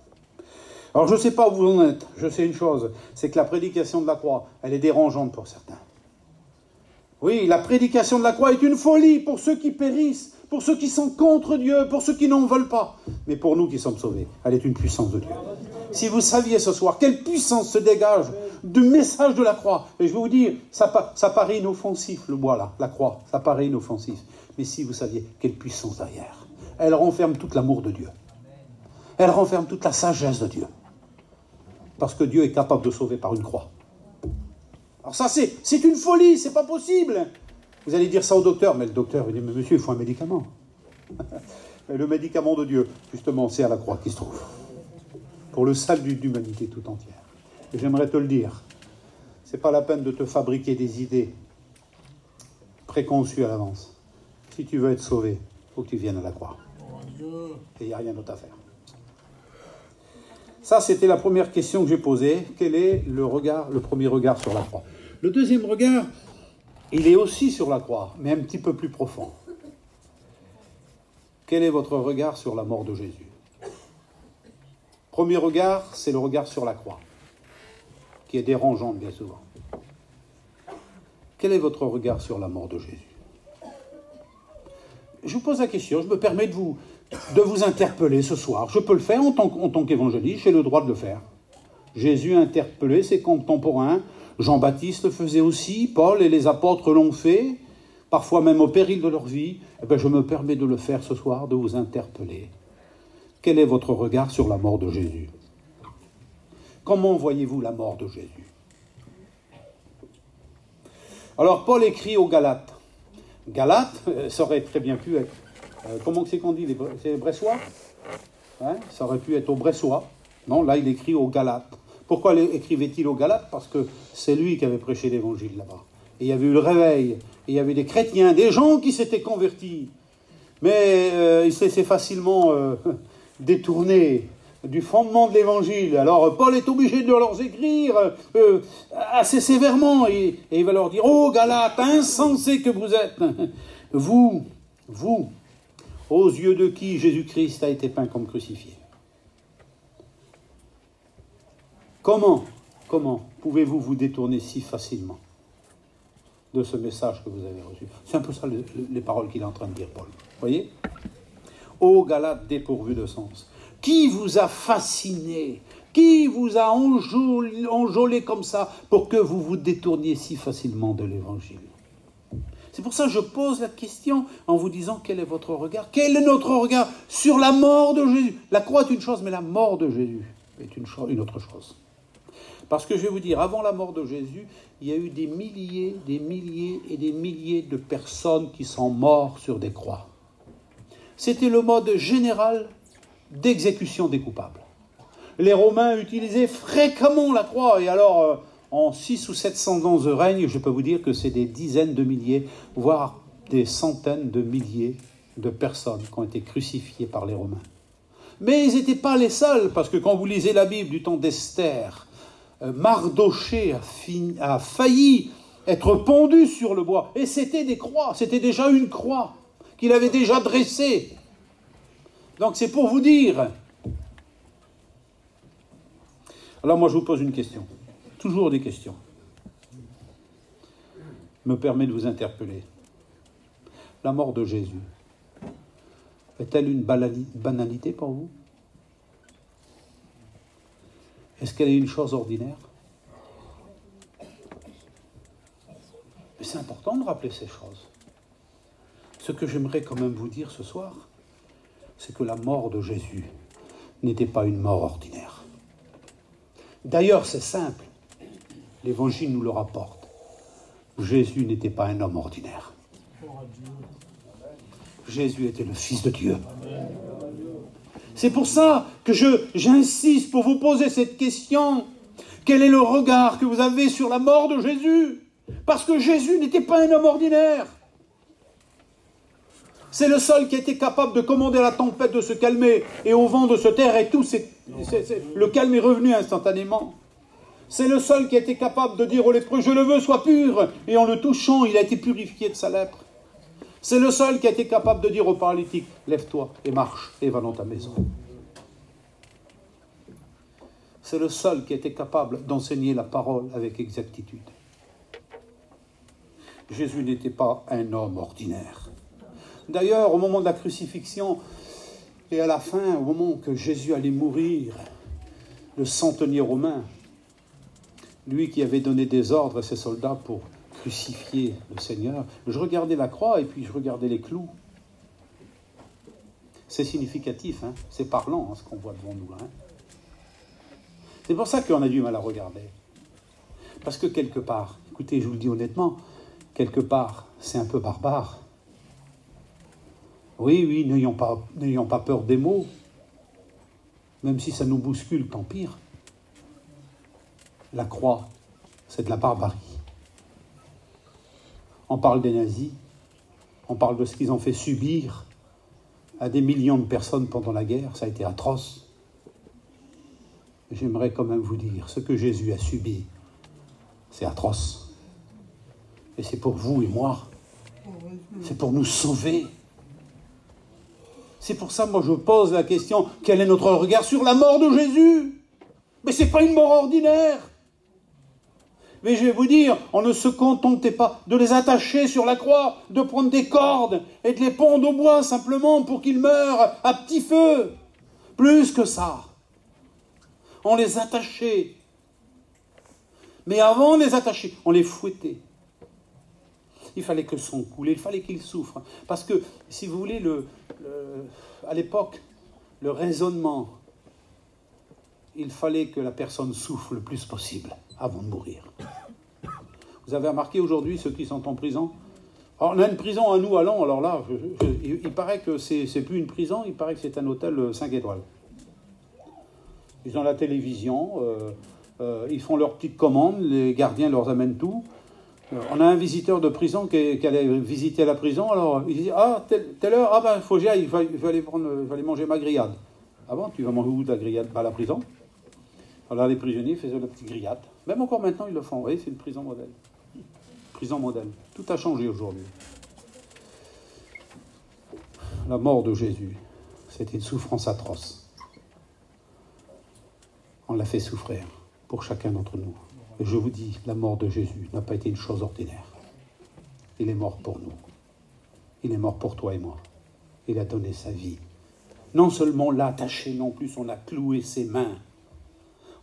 Alors, je ne sais pas où vous en êtes. Je sais une chose, c'est que la prédication de la croix, elle est dérangeante pour certains. Oui, la prédication de la croix est une folie pour ceux qui périssent, pour ceux qui sont contre Dieu, pour ceux qui n'en veulent pas. Mais pour nous qui sommes sauvés, elle est une puissance de Dieu. Si vous saviez ce soir quelle puissance se dégage du message de la croix, et je vais vous dire, ça paraît inoffensif, le bois là, la croix, ça paraît inoffensif. Mais si vous saviez quelle puissance derrière, elle renferme tout l'amour de Dieu. Elle renferme toute la sagesse de Dieu. Parce que Dieu est capable de sauver par une croix. Alors ça, c'est une folie, c'est pas possible. Vous allez dire ça au docteur, mais le docteur, il dit, mais monsieur, il faut un médicament. Mais le médicament de Dieu, justement, c'est à la croix qui se trouve. Pour le salut de l'humanité tout entière. Et j'aimerais te le dire, c'est pas la peine de te fabriquer des idées préconçues à l'avance. Si tu veux être sauvé, il faut que tu viennes à la croix. Et il n'y a rien d'autre à faire. Ça, c'était la première question que j'ai posée. Quel est le premier regard sur la croix? Le deuxième regard, il est aussi sur la croix, mais un petit peu plus profond. Quel est votre regard sur la mort de Jésus? Premier regard, c'est le regard sur la croix, qui est dérangeant bien souvent. Quel est votre regard sur la mort de Jésus? Je vous pose la question, je me permets de vous interpeller ce soir. Je peux le faire en tant qu'évangéliste, j'ai le droit de le faire. Jésus a interpellé ses contemporains, Jean-Baptiste le faisait aussi, Paul et les apôtres l'ont fait, parfois même au péril de leur vie. Eh bien, je me permets de le faire ce soir, de vous interpeller. Quel est votre regard sur la mort de Jésus? Comment voyez-vous la mort de Jésus? Alors, Paul écrit aux Galates. Galates, ça aurait très bien pu être... comment c'est qu'on dit? C'est Bressois, hein? Ça aurait pu être aux Bressois. Non, là, il écrit aux Galates. Pourquoi écrivait-il aux Galates? Parce que c'est lui qui avait prêché l'évangile là-bas. Et il y avait eu le réveil. Et il y avait des chrétiens, des gens qui s'étaient convertis. Mais ils se laissaient facilement détourner du fondement de l'évangile. Alors Paul est obligé de leur écrire assez sévèrement. Et il va leur dire: oh Galates, insensés que vous êtes, vous, aux yeux de qui Jésus-Christ a été peint comme crucifié. Comment pouvez-vous vous détourner si facilement de ce message que vous avez reçu? C'est un peu ça les paroles qu'il est en train de dire, Paul. Vous voyez? Ô Galates dépourvus de sens, qui vous a fasciné, qui vous a enjôlé comme ça pour que vous vous détourniez si facilement de l'évangile? C'est pour ça que je pose la question en vous disant: quel est votre regard? Quel est notre regard sur la mort de Jésus? La croix est une chose, mais la mort de Jésus est une autre chose. Parce que je vais vous dire, avant la mort de Jésus, il y a eu des milliers et des milliers de personnes qui sont mortes sur des croix. C'était le mode général d'exécution des coupables. Les Romains utilisaient fréquemment la croix, et alors en 600 ou 700 ans de règne, je peux vous dire que c'est des dizaines de milliers, voire des centaines de milliers de personnes qui ont été crucifiées par les Romains. Mais ils n'étaient pas les seuls, parce que quand vous lisez la Bible du temps d'Esther, Mardoché a failli être pendu sur le bois, et c'était des croix, c'était déjà une croix qu'il avait déjà dressée. Donc c'est pour vous dire. Alors moi je vous pose une question, toujours des questions. Me permet de vous interpeller. La mort de Jésus est-elle une banalité pour vous? Est-ce qu'elle est une chose ordinaire? Mais c'est important de rappeler ces choses. Ce que j'aimerais quand même vous dire ce soir, c'est que la mort de Jésus n'était pas une mort ordinaire. D'ailleurs, c'est simple, l'Évangile nous le rapporte. Jésus n'était pas un homme ordinaire. Jésus était le Fils de Dieu. C'est pour ça que j'insiste pour vous poser cette question. Quel est le regard que vous avez sur la mort de Jésus? Parce que Jésus n'était pas un homme ordinaire. C'est le seul qui était capable de commander à la tempête de se calmer et au vent de se taire et tout. Le calme est revenu instantanément. C'est le seul qui était capable de dire au lépreux, je le veux, sois pur. Et en le touchant, il a été purifié de sa lèpre. C'est le seul qui a été capable de dire au paralytique, lève-toi et marche et va dans ta maison. C'est le seul qui a été capable d'enseigner la parole avec exactitude. Jésus n'était pas un homme ordinaire. D'ailleurs, au moment de la crucifixion et à la fin, au moment que Jésus allait mourir, le centenier romain, lui qui avait donné des ordres à ses soldats pour crucifier le Seigneur, je regardais la croix et puis je regardais les clous. C'est significatif, hein, c'est parlant hein, ce qu'on voit devant nous. Hein. C'est pour ça qu'on a du mal à regarder. Parce que quelque part, écoutez, je vous le dis honnêtement, quelque part, c'est un peu barbare. Oui, n'ayons pas peur des mots, même si ça nous bouscule, tant pire. La croix, c'est de la barbarie. On parle des nazis, on parle de ce qu'ils ont fait subir à des millions de personnes pendant la guerre, ça a été atroce. J'aimerais quand même vous dire, ce que Jésus a subi, c'est atroce. Et c'est pour vous et moi. C'est pour nous sauver. C'est pour ça, moi, je pose la question, quel est notre regard sur la mort de Jésus? Mais ce n'est pas une mort ordinaire. Mais je vais vous dire, on ne se contentait pas de les attacher sur la croix, de prendre des cordes et de les pondre au bois simplement pour qu'ils meurent à petit feu. Plus que ça. On les attachait. Mais avant de les attacher, on les fouettait. Il fallait que le sang coule, il fallait qu'ils souffrent. Parce que, si vous voulez, à l'époque, le raisonnement, il fallait que la personne souffre le plus possible avant de mourir. Vous avez remarqué aujourd'hui ceux qui sont en prison? Alors, on a une prison à nous, allons, alors là, il paraît que c'est plus une prison, il paraît que c'est un hôtel 5 étoiles. Ils ont la télévision, ils font leurs petites commandes, les gardiens leur amènent tout. On a un visiteur de prison qui allait visiter la prison, alors il dit « Ah, telle heure, ah ben, il faut que j'y aille, je vais aller manger ma grillade. » Ah bon, tu vas manger où ta grillade? À la prison. Alors les prisonniers faisaient la petite grillade. Même encore maintenant, ils le font. Vous voyez, c'est une prison modèle. Prison modèle. Tout a changé aujourd'hui. La mort de Jésus, c'était une souffrance atroce. On l'a fait souffrir pour chacun d'entre nous. Et je vous dis, la mort de Jésus n'a pas été une chose ordinaire. Il est mort pour nous. Il est mort pour toi et moi. Il a donné sa vie. Non seulement on l'a attaché, non plus on a cloué ses mains.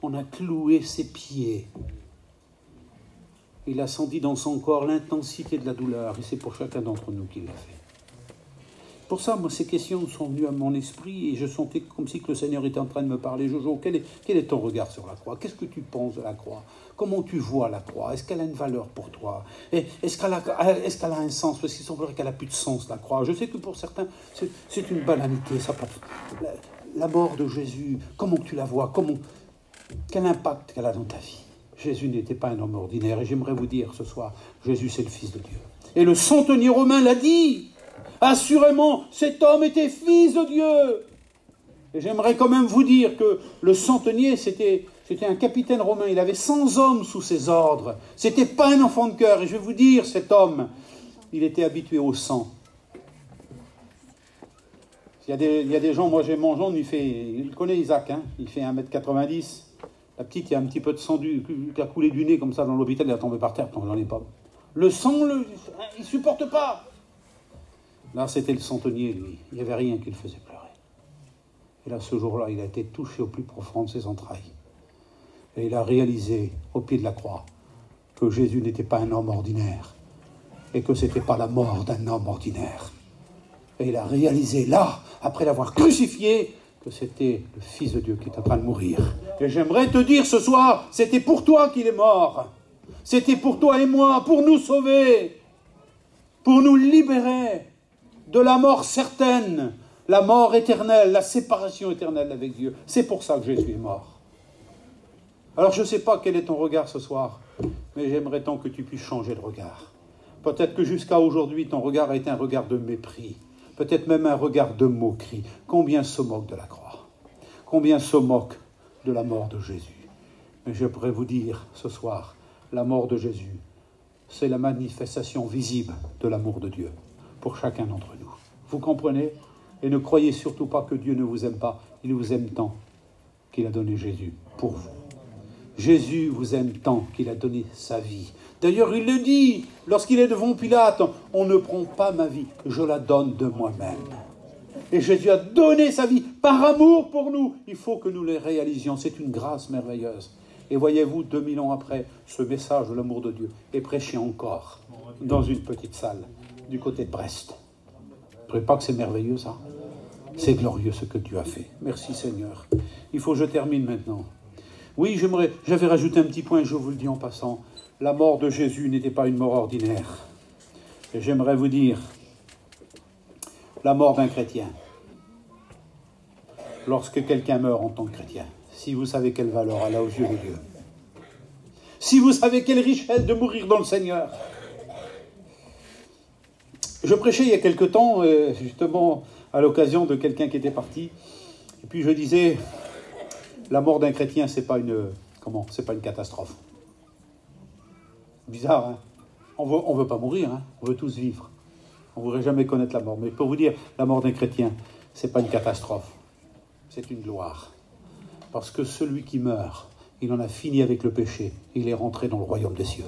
On a cloué ses pieds. Il a senti dans son corps l'intensité de la douleur. Et c'est pour chacun d'entre nous qu'il l'a fait. Pour ça, moi, ces questions sont venues à mon esprit et je sentais comme si que le Seigneur était en train de me parler. Jojo, quel est ton regard sur la croix? Qu'est-ce que tu penses de la croix? Comment tu vois la croix? Est-ce qu'elle a une valeur pour toi? Est-ce qu'elle a un sens? Parce qu'il semblerait qu'elle n'a plus de sens, la croix. Je sais que pour certains, c'est une banalité. Ça passe. La mort de Jésus, comment tu la vois? Quel impact qu'elle a dans ta vie? Jésus n'était pas un homme ordinaire. Et j'aimerais vous dire ce soir, Jésus, c'est le Fils de Dieu. Et le centenier romain l'a dit. Assurément, cet homme était fils de Dieu. Et j'aimerais quand même vous dire que le centenier, c'était un capitaine romain. Il avait 100 hommes sous ses ordres. C'était pas un enfant de cœur. Et je vais vous dire, cet homme, il était habitué au sang. Il y a des gens, moi j'ai mon gendre, il connaît Isaac, hein, il fait 1m90. La petite, il y a un petit peu de sang qui a coulé du nez comme ça dans l'hôpital, elle est tombée par terre, j'en ai pas. Le sang, il ne supporte pas. Là, c'était le centenier, lui. Il n'y avait rien qui le faisait pleurer. Et là, ce jour-là, il a été touché au plus profond de ses entrailles. Et il a réalisé, au pied de la croix, que Jésus n'était pas un homme ordinaire. Et que ce n'était pas la mort d'un homme ordinaire. Et il a réalisé là, après l'avoir crucifié, que c'était le Fils de Dieu qui est en train de mourir. Et j'aimerais te dire ce soir, c'était pour toi qu'il est mort. C'était pour toi et moi, pour nous sauver, pour nous libérer de la mort certaine, la mort éternelle, la séparation éternelle avec Dieu. C'est pour ça que Jésus est mort. Alors je ne sais pas quel est ton regard ce soir, mais j'aimerais tant que tu puisses changer de regard. Peut-être que jusqu'à aujourd'hui, ton regard a été un regard de mépris, peut-être même un regard de moquerie. Combien se moquent de la croix? Combien se moquent de la mort de Jésus? Mais je pourrais vous dire ce soir, la mort de Jésus, c'est la manifestation visible de l'amour de Dieu pour chacun d'entre nous. Vous comprenez? Et ne croyez surtout pas que Dieu ne vous aime pas. Il vous aime tant qu'il a donné Jésus pour vous. Jésus vous aime tant qu'il a donné sa vie. D'ailleurs, il le dit, lorsqu'il est devant Pilate, on ne prend pas ma vie, je la donne de moi-même. Et Jésus a donné sa vie par amour pour nous. Il faut que nous le réalisions. C'est une grâce merveilleuse. Et voyez-vous, 2000 ans après, ce message de l'amour de Dieu est prêché encore dans une petite salle du côté de Brest. Vous ne trouvez pas que c'est merveilleux, ça? C'est glorieux ce que Dieu a fait. Merci Seigneur. Il faut que je termine maintenant. Oui, j'avais rajouté un petit point, je vous le dis en passant. La mort de Jésus n'était pas une mort ordinaire. Et j'aimerais vous dire, la mort d'un chrétien. Lorsque quelqu'un meurt en tant que chrétien, si vous savez quelle valeur elle a aux yeux de Dieu, si vous savez quelle richesse de mourir dans le Seigneur. Je prêchais il y a quelque temps, justement, à l'occasion de quelqu'un qui était parti, et puis je disais, la mort d'un chrétien, c'est pas une catastrophe. Bizarre, hein? On veut pas mourir, hein? On veut tous vivre. On ne voudrait jamais connaître la mort. Mais pour vous dire, la mort d'un chrétien, c'est pas une catastrophe. C'est une gloire. Parce que celui qui meurt, il en a fini avec le péché. Il est rentré dans le royaume des cieux.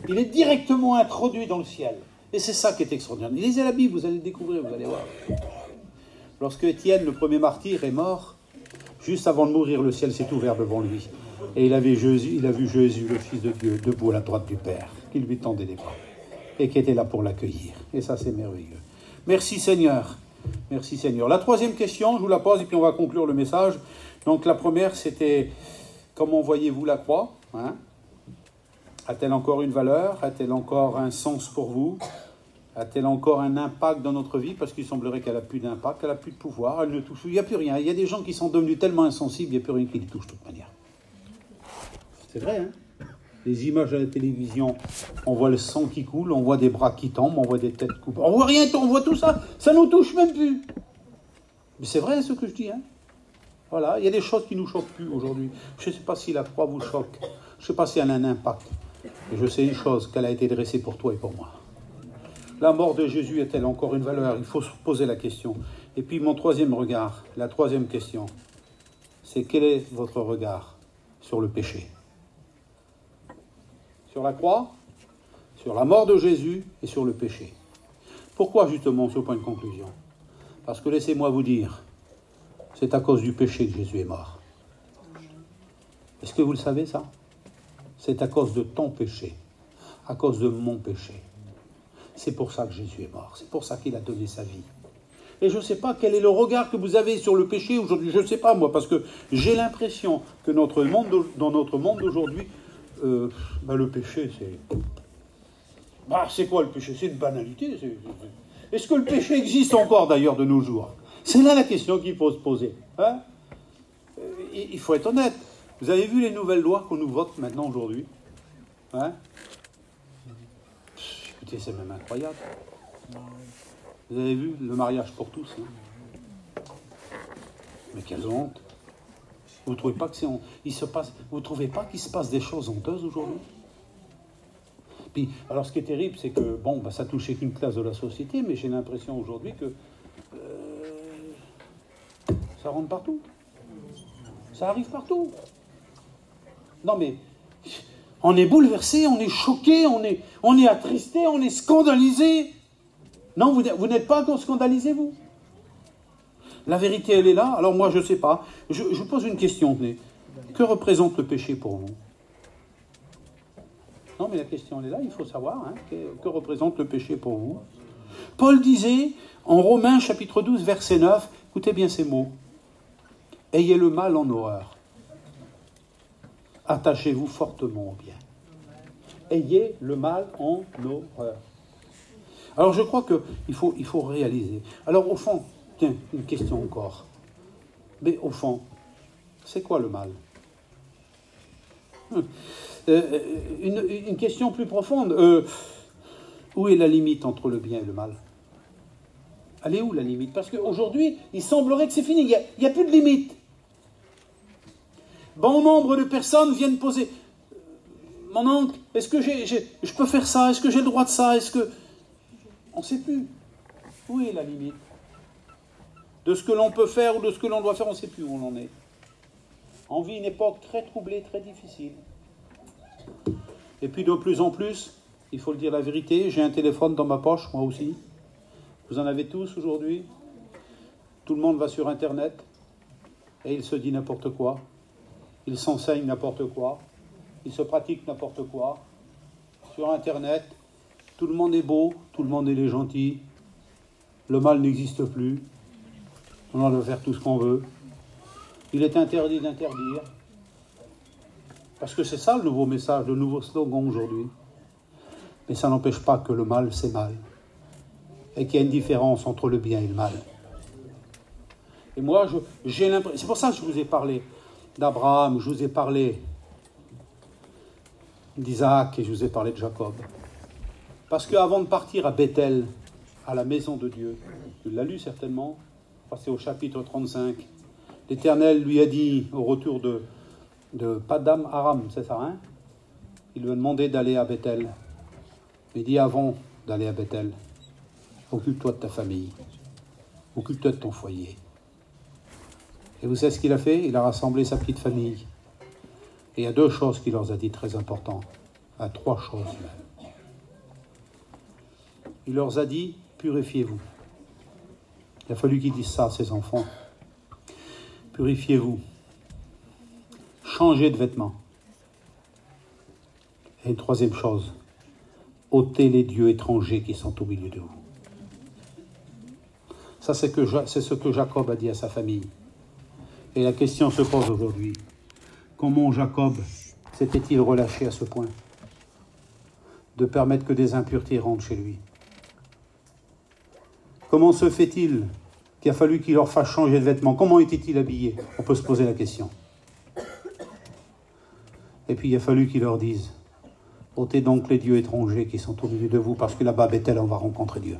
Il est directement introduit dans le ciel. Et c'est ça qui est extraordinaire. Lisez la Bible, vous allez le découvrir, vous allez voir. Lorsque Étienne, le premier martyr, est mort, juste avant de mourir, le ciel s'est ouvert devant lui. Et il a vu Jésus, le Fils de Dieu, debout à la droite du Père, qui lui tendait les bras, et qui était là pour l'accueillir. Et ça, c'est merveilleux. Merci Seigneur. Merci Seigneur. La troisième question, je vous la pose, et puis on va conclure le message. Donc la première, c'était, comment voyez-vous la croix, hein? A-t-elle encore une valeur? A-t-elle encore un sens pour vous? A-t-elle encore un impact dans notre vie? Parce qu'il semblerait qu'elle n'a plus d'impact, qu'elle n'a plus de pouvoir, elle ne touche, il n'y a plus rien. Il y a des gens qui sont devenus tellement insensibles, il n'y a plus rien qui les touche de toute manière. C'est vrai, hein? Les images à la télévision, on voit le sang qui coule, on voit des bras qui tombent, on voit des têtes coupées. On voit rien, on voit tout ça, ça ne nous touche même plus. Mais c'est vrai ce que je dis, hein? Voilà, il y a des choses qui ne nous choquent plus aujourd'hui. Je ne sais pas si la croix vous choque, je ne sais pas si elle a un impact. Et je sais une chose, qu'elle a été dressée pour toi et pour moi. La mort de Jésus est-elle encore une valeur? Il faut se poser la question. Et puis mon troisième regard, la troisième question, c'est quel est votre regard sur le péché? Sur la croix, sur la mort de Jésus et sur le péché. Pourquoi justement ce point de conclusion? Parce que laissez-moi vous dire, c'est à cause du péché que Jésus est mort. Est-ce que vous le savez ça? C'est à cause de ton péché, à cause de mon péché. C'est pour ça que Jésus est mort, c'est pour ça qu'il a donné sa vie. Et je ne sais pas quel est le regard que vous avez sur le péché aujourd'hui, je ne sais pas moi, parce que j'ai l'impression que dans notre monde d'aujourd'hui, le péché, c'est quoi le péché? C'est une banalité. Est-ce que le péché existe encore d'ailleurs de nos jours? C'est là la question qu'il faut se poser. Hein? Il faut être honnête. Vous avez vu les nouvelles lois qu'on nous vote maintenant aujourd'hui? Hein? Écoutez, c'est même incroyable. Vous avez vu le mariage pour tous, hein? Mais quelle honte! Vous ne trouvez pas que vous trouvez pas qu'il se passe des choses honteuses aujourd'hui? Puis, alors ce qui est terrible, c'est que ça touchait qu'une classe de la société, mais j'ai l'impression aujourd'hui que ça rentre partout. Ça arrive partout. Non mais, on est bouleversé, on est choqué, on est attristé, on est scandalisé. Non, vous n'êtes pas encore scandalisé, vous? La vérité, elle est là. Alors moi, je ne sais pas. Je pose une question. Que représente le péché pour vous? Non, mais la question, elle est là. Il faut savoir. Hein, que représente le péché pour vous? Paul disait, en Romains chapitre 12, verset 9, écoutez bien ces mots, « Ayez le mal en horreur. Attachez-vous fortement au bien. » Ayez le mal en horreur. Alors je crois qu'il faut réaliser. Alors au fond, tiens, une question encore. Mais au fond, c'est quoi le mal ? Une question plus profonde. Où est la limite entre le bien et le mal ? Elle est où la limite ? Parce qu'aujourd'hui, il semblerait que c'est fini. Il n'y a plus de limite. Bon nombre de personnes viennent poser... Mon oncle, est-ce que je peux faire ça ? Est-ce que j'ai le droit de ça ? Est-ce que... On ne sait plus. Où est la limite ? De ce que l'on peut faire ou de ce que l'on doit faire, on ne sait plus où on en est. On vit une époque très troublée, très difficile. Et puis de plus en plus, il faut le dire la vérité, j'ai un téléphone dans ma poche, moi aussi. Vous en avez tous aujourd'hui. Tout le monde va sur Internet et il se dit n'importe quoi. Il s'enseigne n'importe quoi. Il se pratique n'importe quoi. Sur Internet, tout le monde est beau, tout le monde est gentil. Le mal n'existe plus. On doit faire tout ce qu'on veut. Il est interdit d'interdire. Parce que c'est ça le nouveau message, le nouveau slogan aujourd'hui. Mais ça n'empêche pas que le mal, c'est mal. Et qu'il y a une différence entre le bien et le mal. Et moi, j'ai l'impression... C'est pour ça que je vous ai parlé d'Abraham, je vous ai parlé d'Isaac et je vous ai parlé de Jacob. Parce qu'avant de partir à Bethel, à la maison de Dieu, tu l'as lu certainement, c'est au chapitre 35, l'Éternel lui a dit au retour de Padam Aram, c'est ça, hein ? Il lui a demandé d'aller à Bethel. Il dit avant d'aller à Bethel, occupe-toi de ta famille, occupe-toi de ton foyer. Et vous savez ce qu'il a fait ? Il a rassemblé sa petite famille. Et il y a 2 choses qu'il leur a dit très importantes. Enfin, 3 choses même. Il leur a dit, purifiez-vous. Il a fallu qu'ils disent ça à ses enfants. Purifiez-vous. Changez de vêtements. Et une 3e chose, ôtez les dieux étrangers qui sont au milieu de vous. Ça, c'est ce que Jacob a dit à sa famille. Et la question se pose aujourd'hui. Comment Jacob s'était-il relâché à ce point de permettre que des impuretés rentrent chez lui ? Comment se fait-il qu'il a fallu qu'il leur fasse changer de vêtements ? Comment était-il habillé ? On peut se poser la question. Et puis il a fallu qu'il leur dise, ôtez donc les dieux étrangers qui sont au milieu de vous, parce que là-bas, Bethel, on va rencontrer Dieu.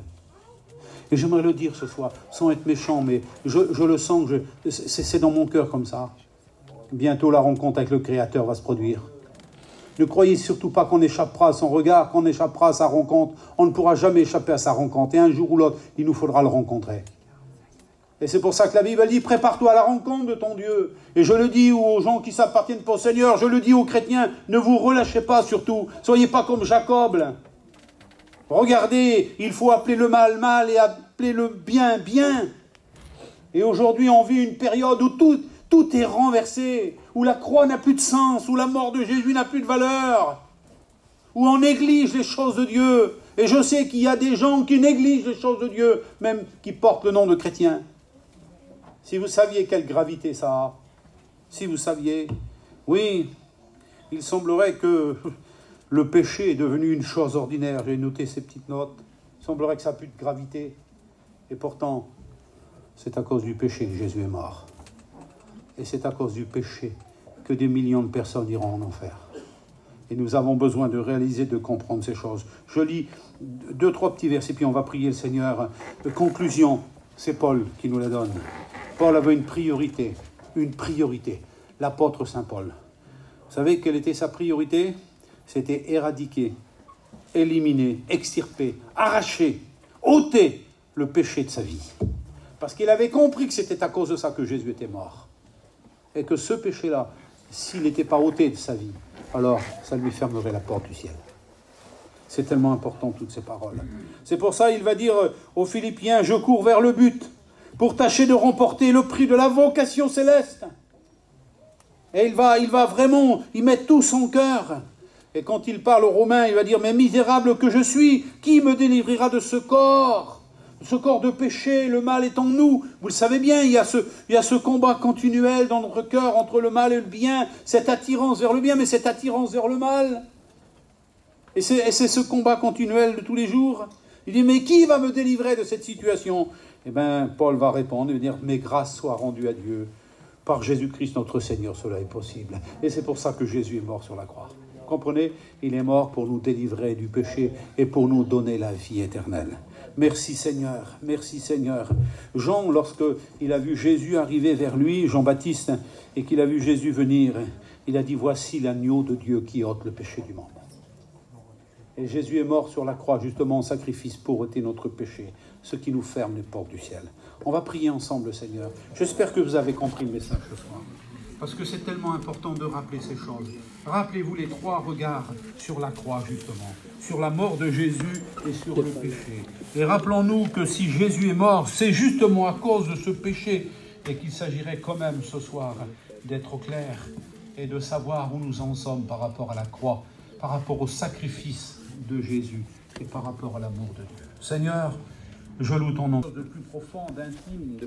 Et j'aimerais le dire ce soir, sans être méchant, mais je le sens, c'est dans mon cœur comme ça. Bientôt la rencontre avec le Créateur va se produire. Ne croyez surtout pas qu'on échappera à son regard, qu'on échappera à sa rencontre. On ne pourra jamais échapper à sa rencontre. Et un jour ou l'autre, il nous faudra le rencontrer. Et c'est pour ça que la Bible dit, prépare-toi à la rencontre de ton Dieu. Et je le dis aux gens qui s'appartiennent pas au Seigneur, je le dis aux chrétiens, ne vous relâchez pas surtout. Soyez pas comme Jacob. Regardez, il faut appeler le mal mal et appeler le bien bien. Et aujourd'hui, on vit une période où tout est renversé, où la croix n'a plus de sens, où la mort de Jésus n'a plus de valeur, où on néglige les choses de Dieu. Et je sais qu'il y a des gens qui négligent les choses de Dieu, même qui portent le nom de chrétiens. Si vous saviez quelle gravité ça a, si vous saviez, oui, il semblerait que le péché est devenu une chose ordinaire. J'ai noté ces petites notes. Il semblerait que ça n'a plus de gravité. Et pourtant, c'est à cause du péché que Jésus est mort. Et c'est à cause du péché que des millions de personnes iront en enfer. Et nous avons besoin de réaliser, de comprendre ces choses. Je lis 2-3 petits versets, puis on va prier le Seigneur. Conclusion, c'est Paul qui nous la donne. Paul avait une priorité. L'apôtre Saint Paul. Vous savez quelle était sa priorité ? C'était éradiquer, éliminer, extirper, arracher, ôter le péché de sa vie. Parce qu'il avait compris que c'était à cause de ça que Jésus était mort. Et que ce péché-là, s'il n'était pas ôté de sa vie, alors ça lui fermerait la porte du ciel. C'est tellement important, toutes ces paroles. C'est pour ça qu'il va dire aux Philippiens, je cours vers le but, pour tâcher de remporter le prix de la vocation céleste. Et il va vraiment y mettre tout son cœur. Et quand il parle aux Romains, il va dire, mais misérable que je suis, qui me délivrera de ce corps ? Ce corps de péché, le mal est en nous. Vous le savez bien, il y a ce combat continuel dans notre cœur entre le mal et le bien, cette attirance vers le bien, mais cette attirance vers le mal. Et c'est ce combat continuel de tous les jours. Il dit, mais qui va me délivrer de cette situation? Eh bien, Paul va répondre, il va dire, mais grâce soit rendue à Dieu. Par Jésus-Christ notre Seigneur, cela est possible. Et c'est pour ça que Jésus est mort sur la croix. Vous comprenez? Il est mort pour nous délivrer du péché et pour nous donner la vie éternelle. Merci Seigneur, merci Seigneur. Jean, lorsqu'il a vu Jésus arriver vers lui, Jean-Baptiste, et qu'il a vu Jésus venir, il a dit, voici l'agneau de Dieu qui ôte le péché du monde. Et Jésus est mort sur la croix, justement en sacrifice pour ôter notre péché, ce qui nous ferme les portes du ciel. On va prier ensemble, Seigneur. J'espère que vous avez compris le message ce soir. Parce que c'est tellement important de rappeler ces choses. Rappelez-vous les 3 regards sur la croix, justement. Sur la mort de Jésus et sur le péché. Et rappelons-nous que si Jésus est mort, c'est justement à cause de ce péché et qu'il s'agirait quand même ce soir d'être au clair et de savoir où nous en sommes par rapport à la croix, par rapport au sacrifice de Jésus et par rapport à l'amour de Dieu. Seigneur, je loue ton nom de plus profond, d'intime, de